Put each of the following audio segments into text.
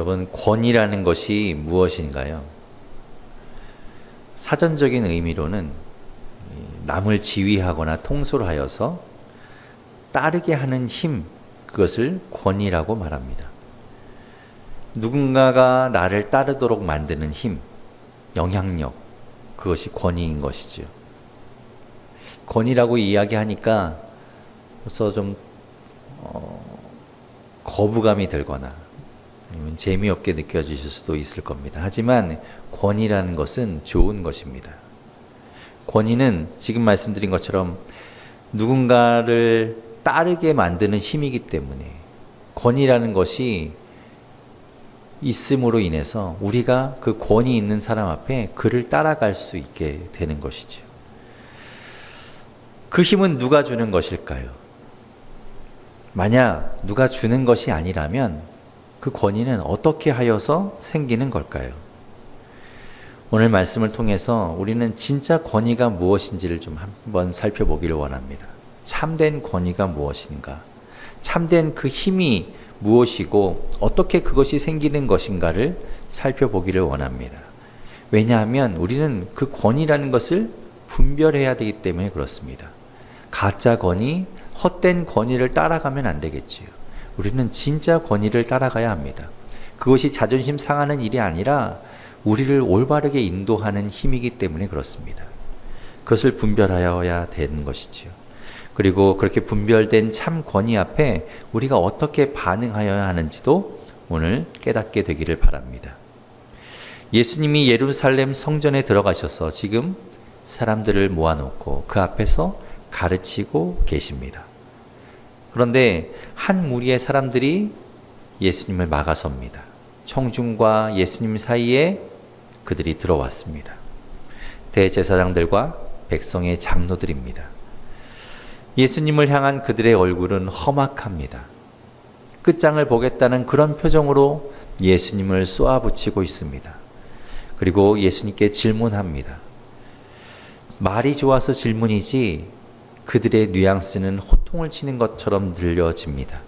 여러분, 권위라는 것이 무엇인가요? 사전적인 의미로는 남을 지휘하거나 통솔하여서 따르게 하는 힘, 그것을 권위라고 말합니다. 누군가가 나를 따르도록 만드는 힘, 영향력, 그것이 권위인 것이죠. 권위라고 이야기하니까 벌써 좀 거부감이 들거나 아니면 재미없게 느껴지실 수도 있을 겁니다. 하지만 권위라는 것은 좋은 것입니다. 권위는 지금 말씀드린 것처럼 누군가를 따르게 만드는 힘이기 때문에 권위라는 것이 있음으로 인해서 우리가 그 권위 있는 사람 앞에 그를 따라갈 수 있게 되는 것이죠. 그 힘은 누가 주는 것일까요? 만약 누가 주는 것이 아니라면 그 권위는 어떻게 하여서 생기는 걸까요? 오늘 말씀을 통해서 우리는 진짜 권위가 무엇인지를 좀 한번 살펴보기를 원합니다. 참된 권위가 무엇인가? 참된 그 힘이 무엇이고 어떻게 그것이 생기는 것인가를 살펴보기를 원합니다. 왜냐하면 우리는 그 권위라는 것을 분별해야 되기 때문에 그렇습니다. 가짜 권위, 헛된 권위를 따라가면 안 되겠지요. 우리는 진짜 권위를 따라가야 합니다. 그것이 자존심 상하는 일이 아니라 우리를 올바르게 인도하는 힘이기 때문에 그렇습니다. 그것을 분별하여야 되는 것이지요. 그리고 그렇게 분별된 참 권위 앞에 우리가 어떻게 반응하여야 하는지도 오늘 깨닫게 되기를 바랍니다. 예수님이 예루살렘 성전에 들어가셔서 지금 사람들을 모아놓고 그 앞에서 가르치고 계십니다. 그런데 한 무리의 사람들이 예수님을 막아섭니다. 청중과 예수님 사이에 그들이 들어왔습니다. 대제사장들과 백성의 장로들입니다. 예수님을 향한 그들의 얼굴은 험악합니다. 끝장을 보겠다는 그런 표정으로 예수님을 쏘아붙이고 있습니다. 그리고 예수님께 질문합니다. 말이 좋아서 질문이지 그들의 뉘앙스는 호통을 치는 것처럼 들려집니다.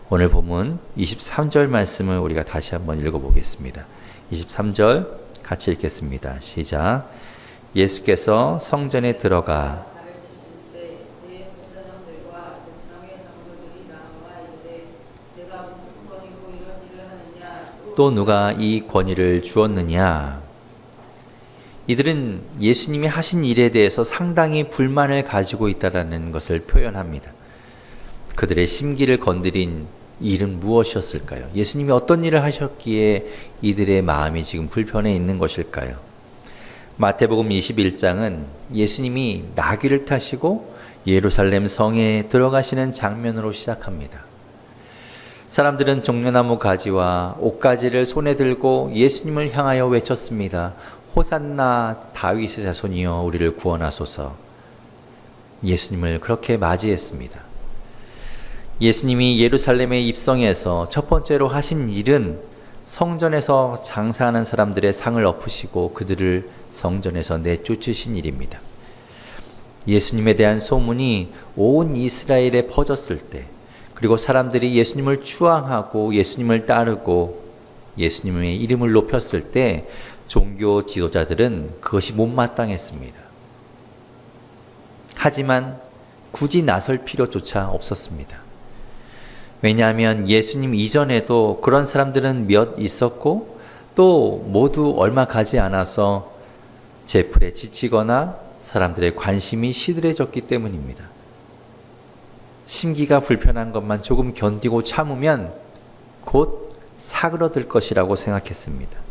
오늘 본문 23절 말씀을 우리가 다시 한번 읽어보겠습니다. 23절 같이 읽겠습니다. 시작. 예수께서 성전에 들어가 또 누가 이 권위를 주었느냐? 이들은 예수님이 하신 일에 대해서 상당히 불만을 가지고 있다는 것을 표현합니다. 그들의 심기를 건드린 일은 무엇이었을까요? 예수님이 어떤 일을 하셨기에 이들의 마음이 지금 불편해 있는 것일까요? 마태복음 21장은 예수님이 나귀를 타시고 예루살렘 성에 들어가시는 장면으로 시작합니다. 사람들은 종려나무 가지와 옥가지를 손에 들고 예수님을 향하여 외쳤습니다. 호산나 다윗의 자손이여 우리를 구원하소서. 예수님을 그렇게 맞이했습니다. 예수님이 예루살렘에 입성해서 첫 번째로 하신 일은 성전에서 장사하는 사람들의 상을 엎으시고 그들을 성전에서 내쫓으신 일입니다. 예수님에 대한 소문이 온 이스라엘에 퍼졌을 때, 그리고 사람들이 예수님을 추앙하고 예수님을 따르고 예수님의 이름을 높였을 때 종교 지도자들은 그것이 못마땅했습니다. 하지만 굳이 나설 필요조차 없었습니다. 왜냐하면 예수님 이전에도 그런 사람들은 몇 있었고 또 모두 얼마 가지 않아서 제풀에 지치거나 사람들의 관심이 시들해졌기 때문입니다. 심기가 불편한 것만 조금 견디고 참으면 곧 사그러들 것이라고 생각했습니다.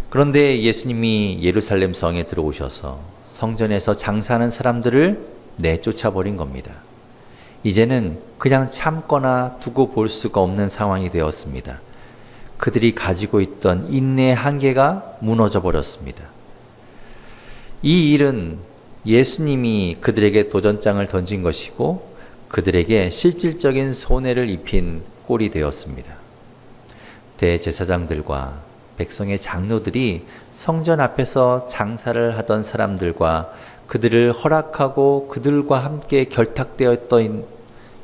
그런데 예수님이 예루살렘 성에 들어오셔서 성전에서 장사하는 사람들을 내쫓아버린 겁니다. 이제는 그냥 참거나 두고 볼 수가 없는 상황이 되었습니다. 그들이 가지고 있던 인내의 한계가 무너져 버렸습니다. 이 일은 예수님이 그들에게 도전장을 던진 것이고 그들에게 실질적인 손해를 입힌 꼴이 되었습니다. 대제사장들과 백성의 장로들이 성전 앞에서 장사를 하던 사람들과 그들을 허락하고 그들과 함께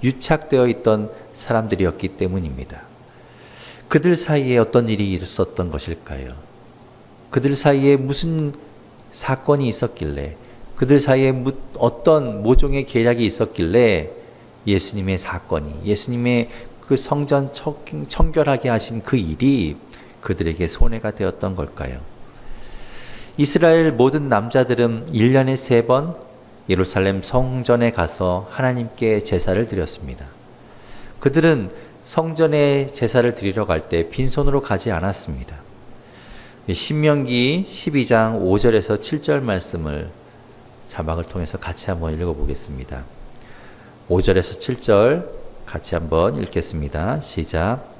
유착되어 있던 사람들이었기 때문입니다. 그들 사이에 어떤 일이 있었던 것일까요? 그들 사이에 무슨 사건이 있었길래, 그들 사이에 어떤 모종의 계략이 있었길래 예수님의 사건이, 예수님의 그 성전 청결하게 하신 그 일이 그들에게 손해가 되었던 걸까요? 이스라엘 모든 남자들은 1년에 3번 예루살렘 성전에 가서 하나님께 제사를 드렸습니다. 그들은 성전에 제사를 드리러 갈 때 빈손으로 가지 않았습니다. 신명기 12장 5절에서 7절 말씀을 자막을 통해서 같이 한번 읽어보겠습니다. 5절에서 7절 같이 한번 읽겠습니다. 시작.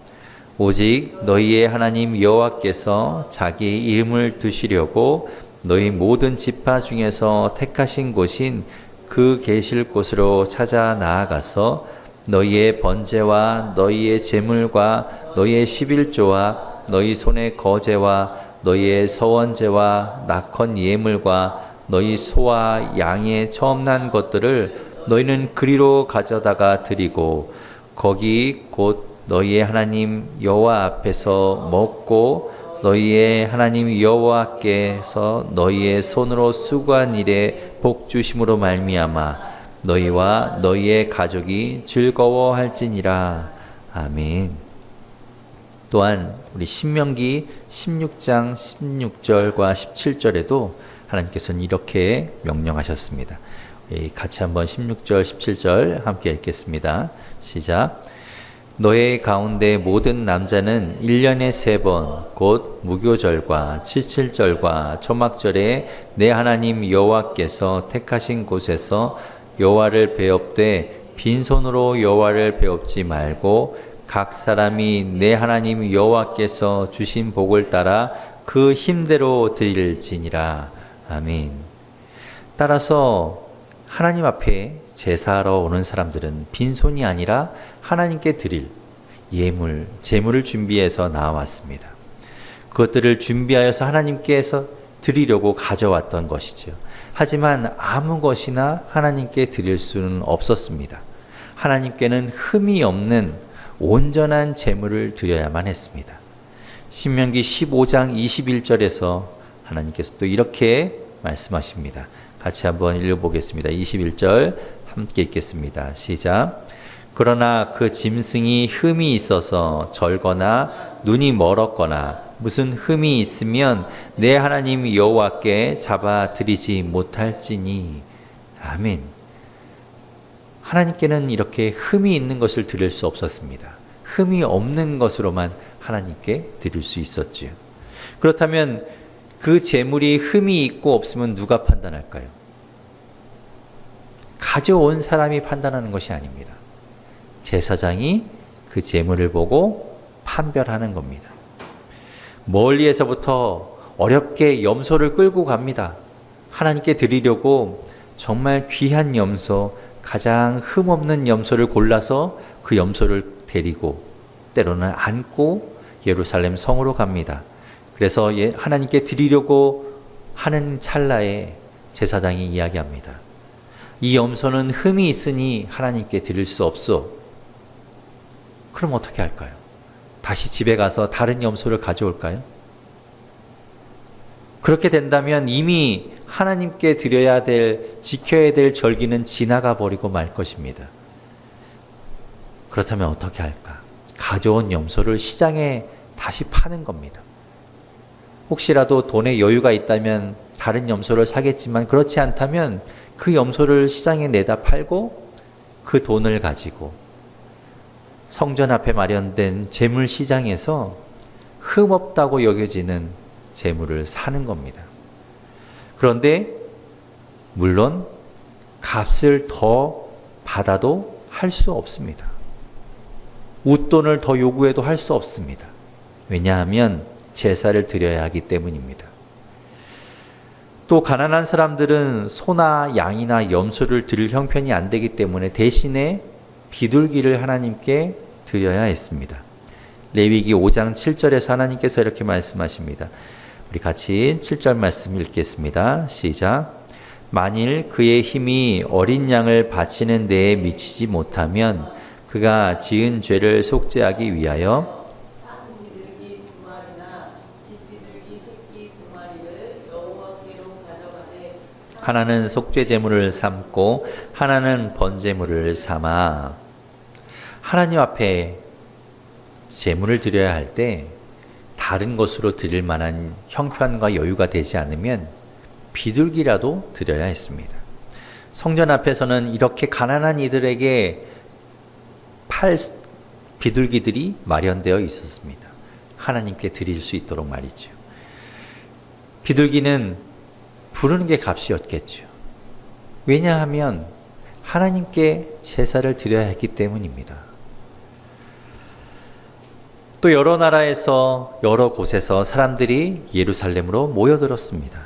오직 너희의 하나님 여호와께서 자기 이름을 두시려고 너희 모든 지파 중에서 택하신 곳인 그 계실 곳으로 찾아 나아가서 너희의 번제와 너희의 제물과 너희의 11조와 너희 손의 거제와 너희의 서원제와 낙헌 예물과 너희 소와 양의 처음 난 것들을 너희는 그리로 가져다가 드리고 거기 곧 너희의 하나님 여호와 앞에서 먹고 너희의 하나님 여호와께서 너희의 손으로 수고한 일에 복 주심으로 말미암아 너희와 너희의 가족이 즐거워할지니라. 아멘. 또한 우리 신명기 16장 16절과 17절에도 하나님께서는 이렇게 명령하셨습니다. 같이 한번 16절 17절 함께 읽겠습니다. 시작. 너의 가운데 모든 남자는 1년에 3번 곧 무교절과 칠칠절과 초막절에 내 하나님 여호와께서 택하신 곳에서 여호와를 배웁되 빈손으로 여호와를 배웁지 말고 각 사람이 내 하나님 여호와께서 주신 복을 따라 그 힘대로 드릴지니라. 아멘. 따라서 하나님 앞에 제사하러 오는 사람들은 빈손이 아니라 하나님께 드릴 예물, 제물을 준비해서 나왔습니다. 그것들을 준비하여서 하나님께서 드리려고 가져왔던 것이죠. 하지만 아무 것이나 하나님께 드릴 수는 없었습니다. 하나님께는 흠이 없는 온전한 제물을 드려야만 했습니다. 신명기 15장 21절에서 하나님께서 또 이렇게 말씀하십니다. 같이 한번 읽어보겠습니다. 21절 함께 읽겠습니다. 시작. 그러나 그 짐승이 흠이 있어서 절거나 눈이 멀었거나 무슨 흠이 있으면 내 하나님 여호와께 잡아 드리지 못할지니. 아멘. 하나님께는 이렇게 흠이 있는 것을 드릴 수 없었습니다. 흠이 없는 것으로만 하나님께 드릴 수 있었지요. 그렇다면 그 제물이 흠이 있고 없으면 누가 판단할까요? 가져온 사람이 판단하는 것이 아닙니다. 제사장이 그 제물을 보고 판별하는 겁니다. 멀리에서부터 어렵게 염소를 끌고 갑니다. 하나님께 드리려고 정말 귀한 염소, 가장 흠없는 염소를 골라서 그 염소를 데리고 때로는 안고 예루살렘 성으로 갑니다. 그래서 하나님께 드리려고 하는 찰나에 제사장이 이야기합니다. 이 염소는 흠이 있으니 하나님께 드릴 수 없어. 그럼 어떻게 할까요? 다시 집에 가서 다른 염소를 가져올까요? 그렇게 된다면 이미 하나님께 드려야 될, 지켜야 될 절기는 지나가 버리고 말 것입니다. 그렇다면 어떻게 할까? 가져온 염소를 시장에 다시 파는 겁니다. 혹시라도 돈에 여유가 있다면 다른 염소를 사겠지만 그렇지 않다면 그 염소를 시장에 내다 팔고 그 돈을 가지고 성전 앞에 마련된 재물 시장에서 흠없다고 여겨지는 재물을 사는 겁니다. 그런데 물론 값을 더 받아도 할 수 없습니다. 웃돈을 더 요구해도 할 수 없습니다. 왜냐하면 제사를 드려야 하기 때문입니다. 또 가난한 사람들은 소나 양이나 염소를 드릴 형편이 안 되기 때문에 대신에 비둘기를 하나님께 드려야 했습니다. 레위기 5장 7절에서 하나님께서 이렇게 말씀하십니다. 우리 같이 7절 말씀 읽겠습니다. 시작. 만일 그의 힘이 어린 양을 바치는 데에 미치지 못하면 그가 지은 죄를 속죄하기 위하여 하나는 속죄 제물을 삼고 하나는 번제물을 삼아. 하나님 앞에 제물을 드려야 할 때 다른 것으로 드릴 만한 형편과 여유가 되지 않으면 비둘기라도 드려야 했습니다. 성전 앞에서는 이렇게 가난한 이들에게 팔 비둘기들이 마련되어 있었습니다. 하나님께 드릴 수 있도록 말이죠. 비둘기는 부르는 게 값이었겠죠. 왜냐하면 하나님께 제사를 드려야 했기 때문입니다. 또 여러 나라에서 여러 곳에서 사람들이 예루살렘으로 모여들었습니다.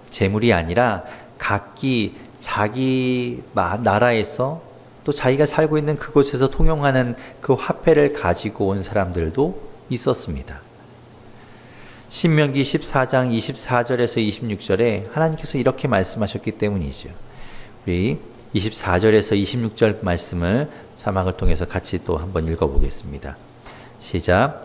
제물이 아니라 각기 자기 나라에서 또 자기가 살고 있는 그곳에서 통용하는 그 화폐를 가지고 온 사람들도 있었습니다. 신명기 14장 24절에서 26절에 하나님께서 이렇게 말씀하셨기 때문이죠. 우리 24절에서 26절 말씀을 자막을 통해서 같이 또 한번 읽어보겠습니다. 시작.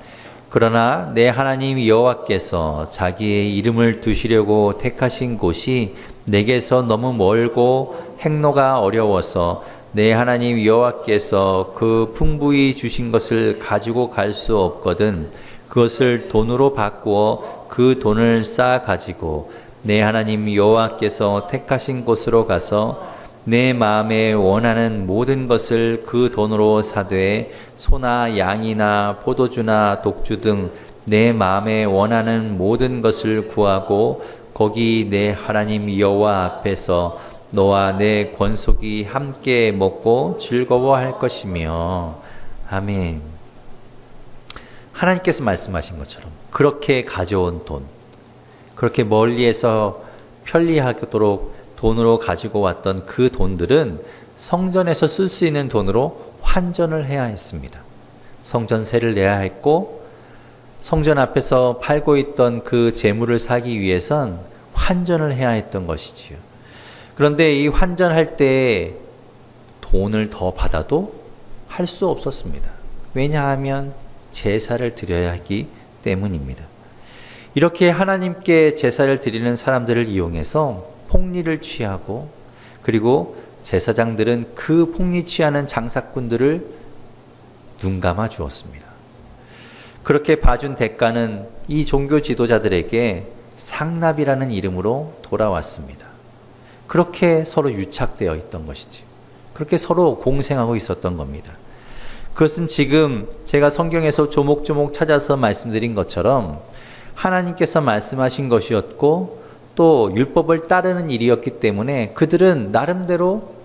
그러나 내 하나님 여호와께서 자기의 이름을 두시려고 택하신 곳이 내게서 너무 멀고 행로가 어려워서 내 하나님 여호와께서 그 풍부히 주신 것을 가지고 갈 수 없거든 그것을 돈으로 바꾸어 그 돈을 쌓아 가지고 내 하나님 여호와께서 택하신 곳으로 가서 내 마음에 원하는 모든 것을 그 돈으로 사되 소나 양이나 포도주나 독주 등 내 마음에 원하는 모든 것을 구하고 거기 내 하나님 여호와 앞에서 너와 내 권속이 함께 먹고 즐거워할 것이며. 아멘. 하나님께서 말씀하신 것처럼 그렇게 가져온 돈, 그렇게 멀리에서 편리하도록 돈으로 가지고 왔던 그 돈들은 성전에서 쓸 수 있는 돈으로 환전을 해야 했습니다. 성전세를 내야 했고 성전 앞에서 팔고 있던 그 재물을 사기 위해선 환전을 해야 했던 것이지요. 그런데 이 환전할 때 돈을 더 받아도 할 수 없었습니다. 왜냐하면 제사를 드려야 하기 때문입니다. 이렇게 하나님께 제사를 드리는 사람들을 이용해서 폭리를 취하고 그리고 제사장들은 그 폭리 취하는 장사꾼들을 눈감아 주었습니다. 그렇게 봐준 대가는 이 종교 지도자들에게 상납이라는 이름으로 돌아왔습니다. 그렇게 서로 유착되어 있던 것이죠. 그렇게 서로 공생하고 있었던 겁니다. 그것은 지금 제가 성경에서 조목조목 찾아서 말씀드린 것처럼 하나님께서 말씀하신 것이었고 또 율법을 따르는 일이었기 때문에 그들은 나름대로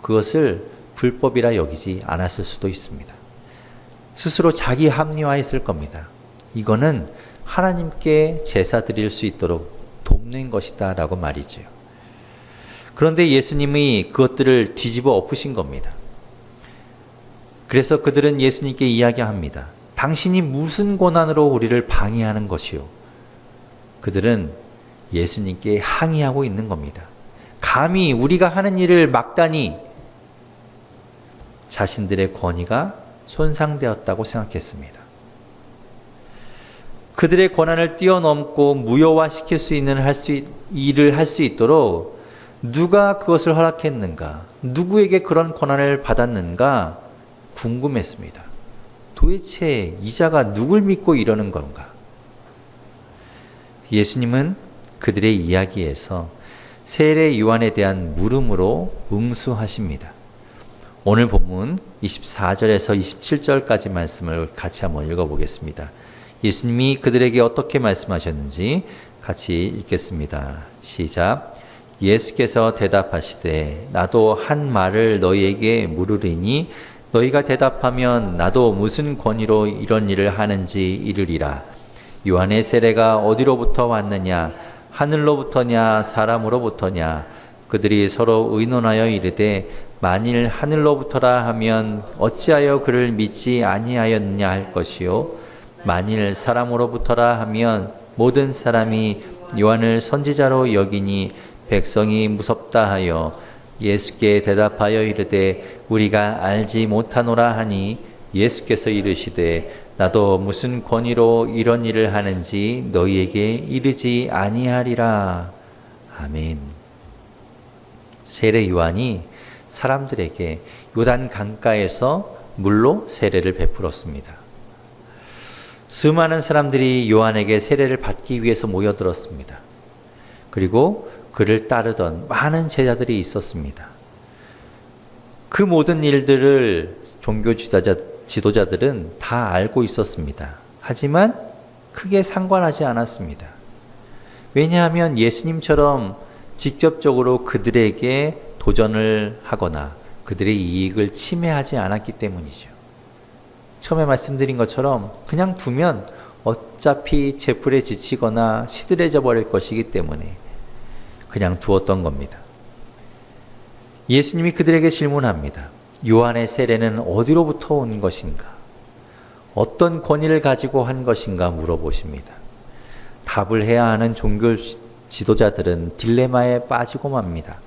그것을 불법이라 여기지 않았을 수도 있습니다. 스스로 자기 합리화했을 겁니다. 이거는 하나님께 제사 드릴 수 있도록 돕는 것이다 라고 말이죠. 그런데 예수님이 그것들을 뒤집어 엎으신 겁니다. 그래서 그들은 예수님께 이야기합니다. 당신이 무슨 권한으로 우리를 방해하는 것이요? 그들은 예수님께 항의하고 있는 겁니다. 감히 우리가 하는 일을 막다니. 자신들의 권위가 손상되었다고 생각했습니다. 그들의 권한을 뛰어넘고 무효화시킬 수 있는 일을 할 수 있도록 누가 그것을 허락했는가? 누구에게 그런 권한을 받았는가? 궁금했습니다. 도대체 이 자가 누굴 믿고 이러는 건가? 예수님은 그들의 이야기에서 세례 요한에 대한 물음으로 응수하십니다. 오늘 본문 24절에서 27절까지 말씀을 같이 한번 읽어보겠습니다. 예수님이 그들에게 어떻게 말씀하셨는지 같이 읽겠습니다. 시작. 예수께서 대답하시되 나도 한 말을 너희에게 물으리니 너희가 대답하면 나도 무슨 권위로 이런 일을 하는지 이르리라. 요한의 세례가 어디로부터 왔느냐? 하늘로부터냐 사람으로부터냐? 그들이 서로 의논하여 이르되 만일 하늘로부터라 하면 어찌하여 그를 믿지 아니하였느냐 할 것이요 만일 사람으로부터라 하면 모든 사람이 요한을 선지자로 여기니 백성이 무섭다 하여 예수께 대답하여 이르되 우리가 알지 못하노라 하니 예수께서 이르시되 나도 무슨 권위로 이런 일을 하는지 너희에게 이르지 아니하리라. 아멘. 세례 요한이 사람들에게 요단 강가에서 물로 세례를 베풀었습니다. 수많은 사람들이 요한에게 세례를 받기 위해서 모여들었습니다. 그리고 그를 따르던 많은 제자들이 있었습니다. 그 모든 일들을 종교 지도자들은 다 알고 있었습니다. 하지만 크게 상관하지 않았습니다. 왜냐하면 예수님처럼 직접적으로 그들에게 도전을 하거나 그들의 이익을 침해하지 않았기 때문이죠. 처음에 말씀드린 것처럼 그냥 두면 어차피 재풀에 지치거나 시들해져 버릴 것이기 때문에 그냥 두었던 겁니다. 예수님이 그들에게 질문합니다. 요한의 세례는 어디로부터 온 것인가? 어떤 권위를 가지고 한 것인가 물어보십니다. 답을 해야 하는 종교 지도자들은 딜레마에 빠지고 맙니다.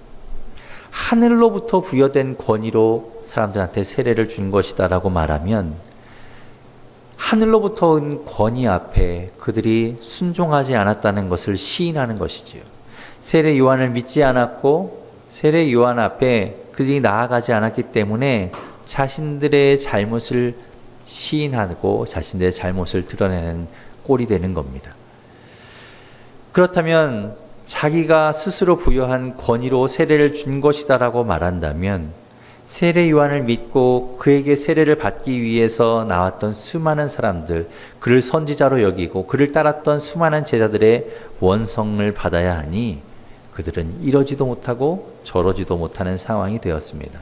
하늘로부터 부여된 권위로 사람들한테 세례를 준 것이다 라고 말하면 하늘로부터 온 권위 앞에 그들이 순종하지 않았다는 것을 시인하는 것이지요. 세례 요한을 믿지 않았고 세례 요한 앞에 그들이 나아가지 않았기 때문에 자신들의 잘못을 시인하고 자신들의 잘못을 드러내는 꼴이 되는 겁니다. 그렇다면 자기가 스스로 부여한 권위로 세례를 준 것이다 라고 말한다면 세례 요한을 믿고 그에게 세례를 받기 위해서 나왔던 수많은 사람들, 그를 선지자로 여기고 그를 따랐던 수많은 제자들의 원성을 받아야 하니 그들은 이러지도 못하고 저러지도 못하는 상황이 되었습니다.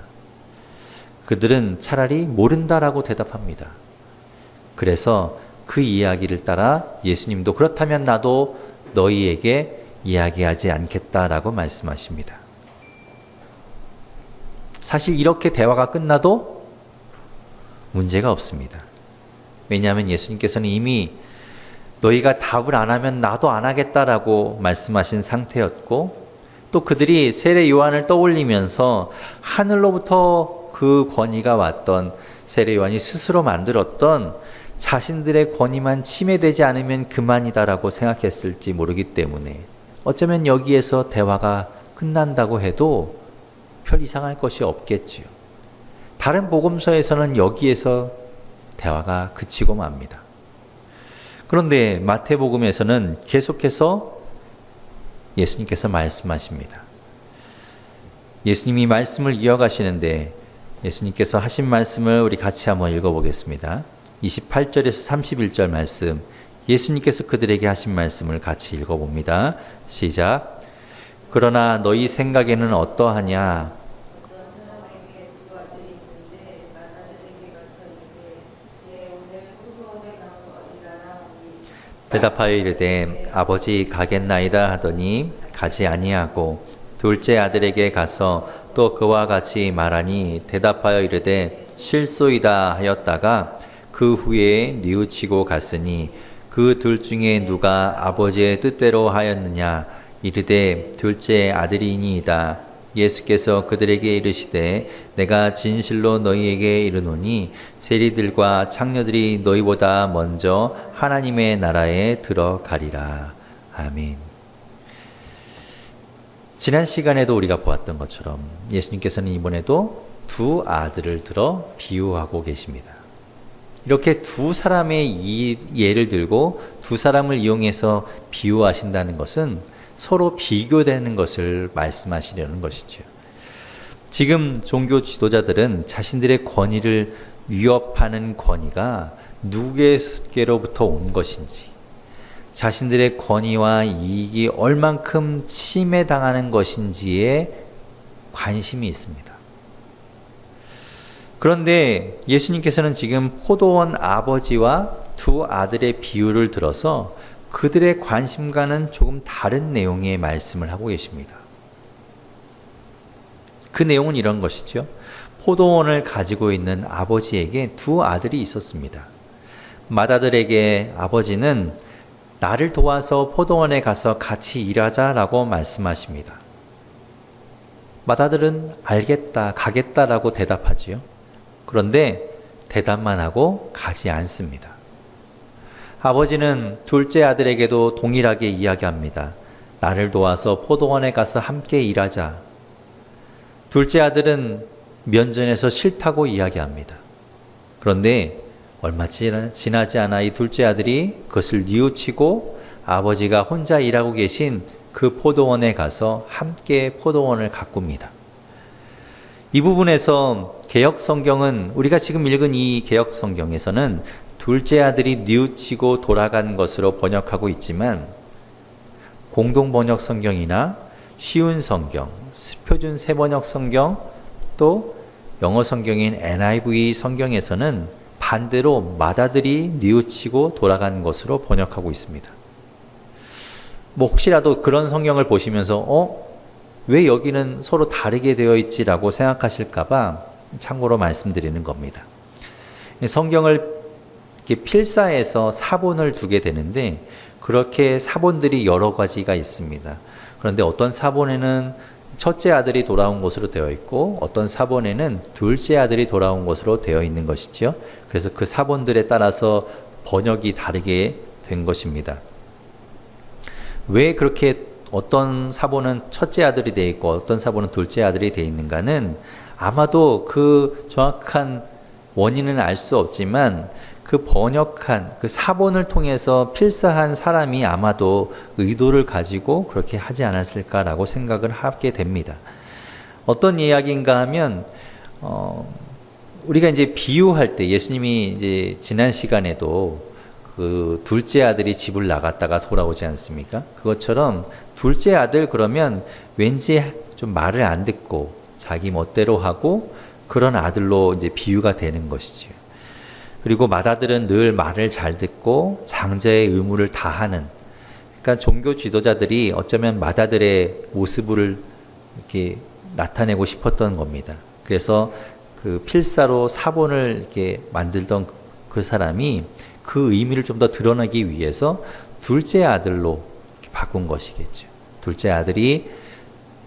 그들은 차라리 모른다라고 대답합니다. 그래서 그 이야기를 따라 예수님도 그렇다면 나도 너희에게 이야기하지 않겠다라고 말씀하십니다. 사실 이렇게 대화가 끝나도 문제가 없습니다. 왜냐하면 예수님께서는 이미 너희가 답을 안 하면 나도 안 하겠다라고 말씀하신 상태였고 또 그들이 세례 요한을 떠올리면서 하늘로부터 그 권위가 왔던 세례 요한이 스스로 만들었던 자신들의 권위만 침해되지 않으면 그만이다라고 생각했을지 모르기 때문에 어쩌면 여기에서 대화가 끝난다고 해도 별 이상할 것이 없겠지요. 다른 복음서에서는 여기에서 대화가 그치고 맙니다. 그런데 마태복음에서는 계속해서 예수님께서 말씀하십니다. 예수님이 말씀을 이어가시는데 예수님께서 하신 말씀을 우리 같이 한번 읽어보겠습니다. 28절에서 31절 말씀, 예수님께서 그들에게 하신 말씀을 같이 읽어봅니다. 시작. 그러나 너희 생각에는 어떠하냐? 대답하여 이르되 아버지 가겠나이다 하더니 가지 아니하고 둘째 아들에게 가서 또 그와 같이 말하니 대답하여 이르되 실소이다 하였다가 그 후에 뉘우치고 갔으니 그 둘 중에 누가 아버지의 뜻대로 하였느냐? 이르되 둘째 아들이니이다. 예수께서 그들에게 이르시되 내가 진실로 너희에게 이르노니 세리들과 창녀들이 너희보다 먼저 하나님의 나라에 들어가리라. 아멘. 지난 시간에도 우리가 보았던 것처럼 예수님께서는 이번에도 두 아들을 들어 비유하고 계십니다. 이렇게 두 사람의 예를 들고 두 사람을 이용해서 비유하신다는 것은 서로 비교되는 것을 말씀하시려는 것이죠. 지금 종교 지도자들은 자신들의 권위를 위협하는 권위가 누구에게로부터 온 것인지, 자신들의 권위와 이익이 얼만큼 침해당하는 것인지에 관심이 있습니다. 그런데 예수님께서는 지금 포도원 아버지와 두 아들의 비유를 들어서 그들의 관심과는 조금 다른 내용의 말씀을 하고 계십니다. 그 내용은 이런 것이죠. 포도원을 가지고 있는 아버지에게 두 아들이 있었습니다. 맏아들에게 아버지는 나를 도와서 포도원에 가서 같이 일하자라고 말씀하십니다. 맏아들은 알겠다, 가겠다라고 대답하지요. 그런데 대답만 하고 가지 않습니다. 아버지는 둘째 아들에게도 동일하게 이야기합니다. 나를 도와서 포도원에 가서 함께 일하자. 둘째 아들은 면전에서 싫다고 이야기합니다. 그런데 얼마 지나지 않아 이 둘째 아들이 그것을 뉘우치고 아버지가 혼자 일하고 계신 그 포도원에 가서 함께 포도원을 가꿉니다. 이 부분에서 개역 성경은, 우리가 지금 읽은 이 개역 성경에서는 둘째 아들이 뉘우치고 돌아간 것으로 번역하고 있지만, 공동 번역 성경이나 쉬운 성경, 표준 세번역 성경, 또 영어 성경인 NIV 성경에서는 반대로 맏아들이 뉘우치고 돌아간 것으로 번역하고 있습니다. 혹시라도 그런 성경을 보시면서 왜 여기는 서로 다르게 되어 있지라고 생각하실까봐 참고로 말씀드리는 겁니다. 성경을 이렇게 필사해서 사본을 두게 되는데, 그렇게 사본들이 여러 가지가 있습니다. 그런데 어떤 사본에는 첫째 아들이 돌아온 것으로 되어 있고, 어떤 사본에는 둘째 아들이 돌아온 것으로 되어 있는 것이지요. 그래서 그 사본들에 따라서 번역이 다르게 된 것입니다. 왜 그렇게 어떤 사본은 첫째 아들이 되어 있고 어떤 사본은 둘째 아들이 되어 있는가는 아마도 그 정확한 원인은 알 수 없지만, 그 번역한 그 사본을 통해서 필사한 사람이 아마도 의도를 가지고 그렇게 하지 않았을까라고 생각을 하게 됩니다. 어떤 이야기인가 하면 우리가 이제 비유할 때, 예수님이 이제 지난 시간에도 그 둘째 아들이 집을 나갔다가 돌아오지 않습니까? 그것처럼 둘째 아들 그러면 왠지 좀 말을 안 듣고 자기 멋대로 하고 그런 아들로 이제 비유가 되는 것이죠. 그리고 맏아들은 늘 말을 잘 듣고 장자의 의무를 다하는, 그러니까 종교 지도자들이 어쩌면 맏아들의 모습을 이렇게 나타내고 싶었던 겁니다. 그래서 그 필사로 사본을 이렇게 만들던 그 사람이 그 의미를 좀 더 드러내기 위해서 둘째 아들로 바꾼 것이겠죠. 둘째 아들이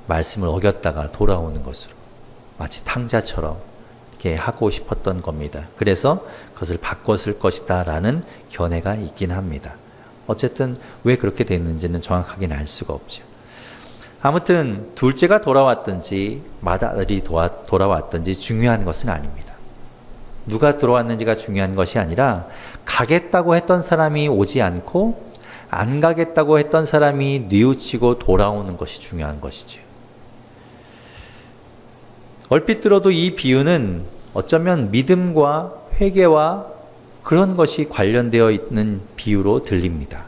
말씀을 어겼다가 돌아오는 것으로, 마치 탕자처럼 이렇게 하고 싶었던 겁니다. 그래서 그것을 바꿨을 것이다 라는 견해가 있긴 합니다. 어쨌든 왜 그렇게 됐는지는 정확하게는 알 수가 없죠. 아무튼 둘째가 돌아왔든지 맏아들이 돌아왔든지 중요한 것은 아닙니다. 누가 들어왔는지가 중요한 것이 아니라, 가겠다고 했던 사람이 오지 않고 안 가겠다고 했던 사람이 뉘우치고 돌아오는 것이 중요한 것이죠. 얼핏 들어도 이 비유는 어쩌면 믿음과 회개와 그런 것이 관련되어 있는 비유로 들립니다.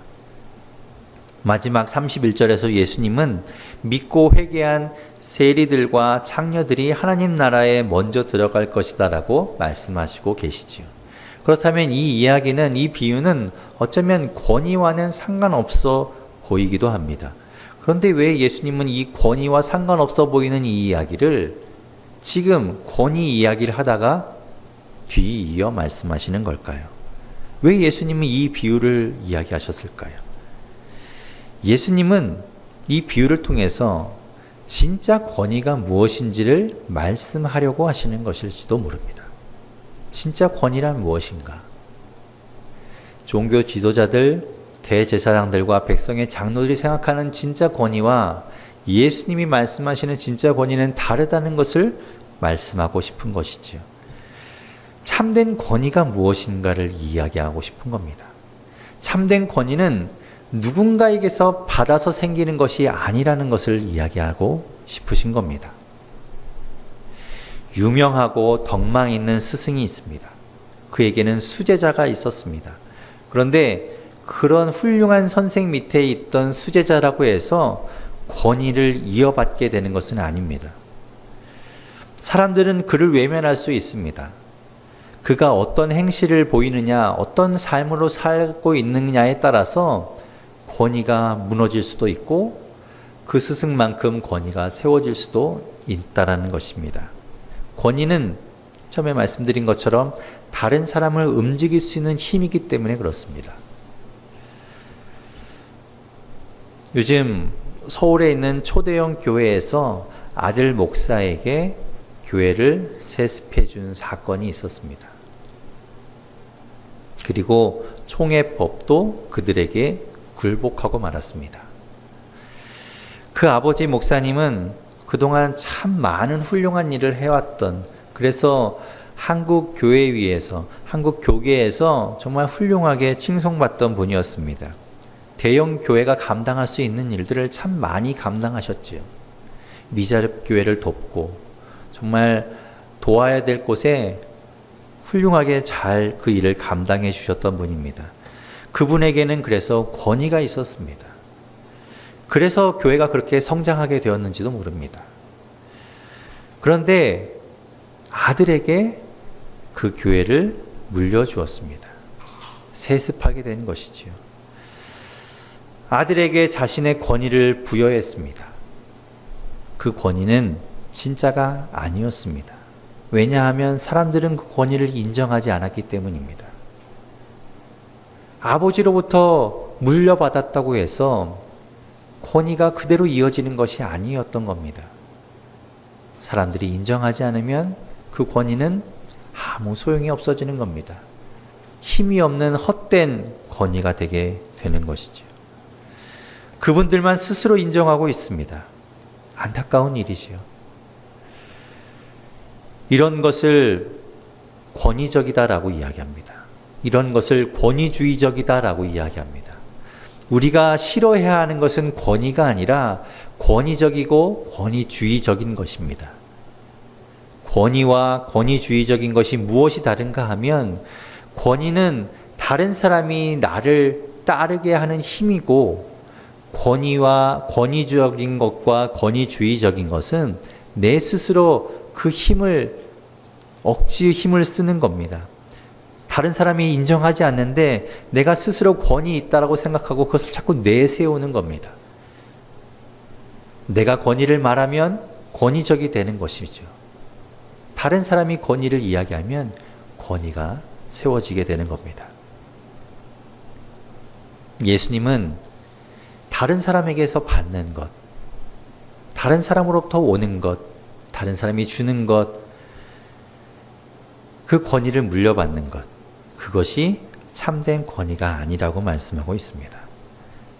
마지막 31절에서 예수님은 믿고 회개한 세리들과 창녀들이 하나님 나라에 먼저 들어갈 것이다 라고 말씀하시고 계시지요. 그렇다면 이 이야기는, 이 비유는 어쩌면 권위와는 상관없어 보이기도 합니다. 그런데 왜 예수님은 이 권위와 상관없어 보이는 이 이야기를 지금 권위 이야기를 하다가 뒤이어 말씀하시는 걸까요? 왜 예수님은 이 비유를 이야기하셨을까요? 예수님은 이 비유를 통해서 진짜 권위가 무엇인지를 말씀하려고 하시는 것일지도 모릅니다. 진짜 권위란 무엇인가? 종교 지도자들, 대제사장들과 백성의 장로들이 생각하는 진짜 권위와 예수님이 말씀하시는 진짜 권위는 다르다는 것을 말씀하고 싶은 것이지요. 참된 권위가 무엇인가를 이야기하고 싶은 겁니다. 참된 권위는 누군가에게서 받아서 생기는 것이 아니라는 것을 이야기하고 싶으신 겁니다. 유명하고 덕망 있는 스승이 있습니다. 그에게는 수제자가 있었습니다. 그런데 그런 훌륭한 선생 밑에 있던 수제자라고 해서 권위를 이어받게 되는 것은 아닙니다. 사람들은 그를 외면할 수 있습니다. 그가 어떤 행실을 보이느냐, 어떤 삶으로 살고 있느냐에 따라서 권위가 무너질 수도 있고 그 스승만큼 권위가 세워질 수도 있다라는 것입니다. 권위는 처음에 말씀드린 것처럼 다른 사람을 움직일 수 있는 힘이기 때문에 그렇습니다. 요즘 서울에 있는 초대형 교회에서 아들 목사에게 교회를 세습해 준 사건이 있었습니다. 그리고 총회법도 그들에게 굴복하고 말았습니다. 그 아버지 목사님은 그 그동안 참 많은 훌륭한 일을 해왔던, 그래서 한국 교회 위에서, 한국 교계에서 정말 훌륭하게 칭송받던 분이었습니다. 대형 교회가 감당할 수 있는 일들을 참 많이 감당하셨지요. 미자립 교회를 돕고 정말 도와야 될 곳에 훌륭하게 잘 그 일을 감당해 주셨던 분입니다. 그분에게는 그래서 권위가 있었습니다. 그래서 교회가 그렇게 성장하게 되었는지도 모릅니다. 그런데 아들에게 그 교회를 물려주었습니다. 세습하게 된 것이지요. 아들에게 자신의 권위를 부여했습니다. 그 권위는 진짜가 아니었습니다. 왜냐하면 사람들은 그 권위를 인정하지 않았기 때문입니다. 아버지로부터 물려받았다고 해서 권위가 그대로 이어지는 것이 아니었던 겁니다. 사람들이 인정하지 않으면 그 권위는 아무 소용이 없어지는 겁니다. 힘이 없는 헛된 권위가 되게 되는 것이죠. 그분들만 스스로 인정하고 있습니다. 안타까운 일이지요. 이런 것을 권위적이다라고 이야기합니다. 이런 것을 권위주의적이다라고 이야기합니다. 우리가 싫어해야 하는 것은 권위가 아니라 권위적이고 권위주의적인 것입니다. 권위와 권위주의적인 것이 무엇이 다른가 하면, 권위는 다른 사람이 나를 따르게 하는 힘이고, 권위와 권위적인 것과 권위주의적인 것은 내 스스로 그 힘을, 억지 힘을 쓰는 겁니다. 다른 사람이 인정하지 않는데 내가 스스로 권위 있다라고 생각하고 그것을 자꾸 내세우는 겁니다. 내가 권위를 말하면 권위적이 되는 것이죠. 다른 사람이 권위를 이야기하면 권위가 세워지게 되는 겁니다. 예수님은 다른 사람에게서 받는 것, 다른 사람으로부터 오는 것, 다른 사람이 주는 것, 그 권위를 물려받는 것, 그것이 참된 권위가 아니라고 말씀하고 있습니다.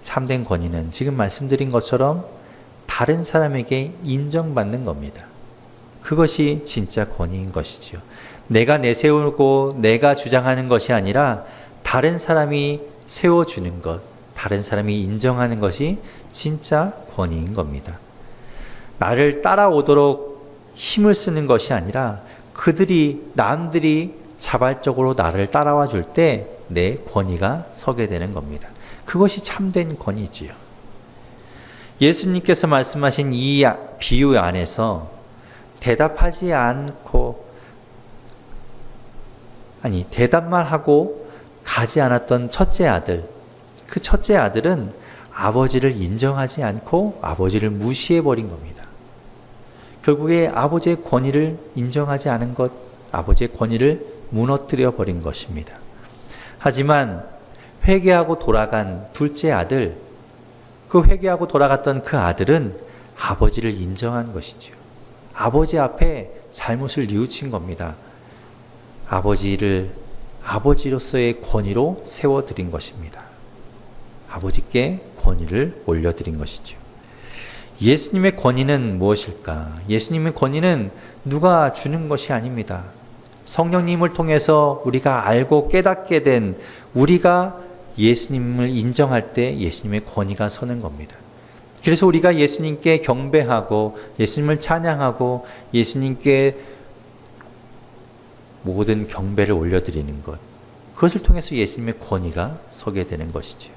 참된 권위는 지금 말씀드린 것처럼 다른 사람에게 인정받는 겁니다. 그것이 진짜 권위인 것이지요. 내가 내세우고 내가 주장하는 것이 아니라 다른 사람이 세워주는 것, 다른 사람이 인정하는 것이 진짜 권위인 겁니다. 나를 따라오도록 힘을 쓰는 것이 아니라 남들이 자발적으로 나를 따라와 줄 때 내 권위가 서게 되는 겁니다. 그것이 참된 권위지요. 예수님께서 말씀하신 이 비유 안에서 대답만 하고 가지 않았던 첫째 아들, 그 첫째 아들은 아버지를 인정하지 않고 아버지를 무시해버린 겁니다. 결국에 아버지의 권위를 인정하지 않은 것, 아버지의 권위를 무너뜨려 버린 것입니다. 하지만 회개하고 돌아간 둘째 아들, 그 회개하고 돌아갔던 그 아들은 아버지를 인정한 것이지요. 아버지 앞에 잘못을 뉘우친 겁니다. 아버지를 아버지로서의 권위로 세워드린 것입니다. 아버지께 권위를 올려드린 것이죠. 예수님의 권위는 무엇일까? 예수님의 권위는 누가 주는 것이 아닙니다. 성령님을 통해서 우리가 알고 깨닫게 된 우리가 예수님을 인정할 때 예수님의 권위가 서는 겁니다. 그래서 우리가 예수님께 경배하고 예수님을 찬양하고 예수님께 모든 경배를 올려드리는 것, 그것을 통해서 예수님의 권위가 서게 되는 것이죠.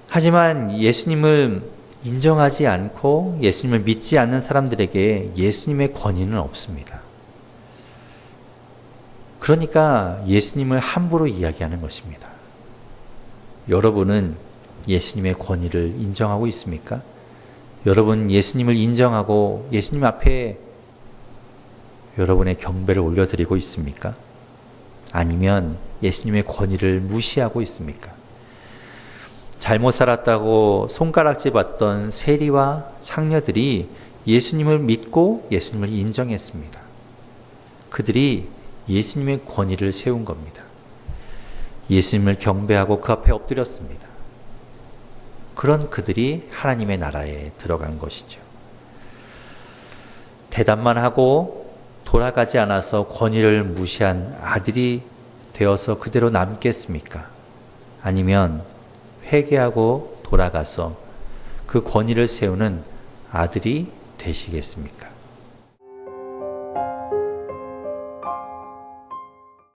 하지만 예수님을 인정하지 않고 예수님을 믿지 않는 사람들에게 예수님의 권위는 없습니다. 그러니까 예수님을 함부로 이야기하는 것입니다. 여러분은 예수님의 권위를 인정하고 있습니까? 여러분 예수님을 인정하고 예수님 앞에 여러분의 경배를 올려드리고 있습니까? 아니면 예수님의 권위를 무시하고 있습니까? 잘못 살았다고 손가락질 받던 세리와 창녀들이 예수님을 믿고 예수님을 인정했습니다. 그들이 예수님의 권위를 세운 겁니다. 예수님을 경배하고 그 앞에 엎드렸습니다. 그런 그들이 하나님의 나라에 들어간 것이죠. 대답만 하고 돌아가지 않아서 권위를 무시한 아들이 되어서 그대로 남겠습니까? 아니면 회개하고 돌아가서 그 권위를 세우는 아들이 되시겠습니까?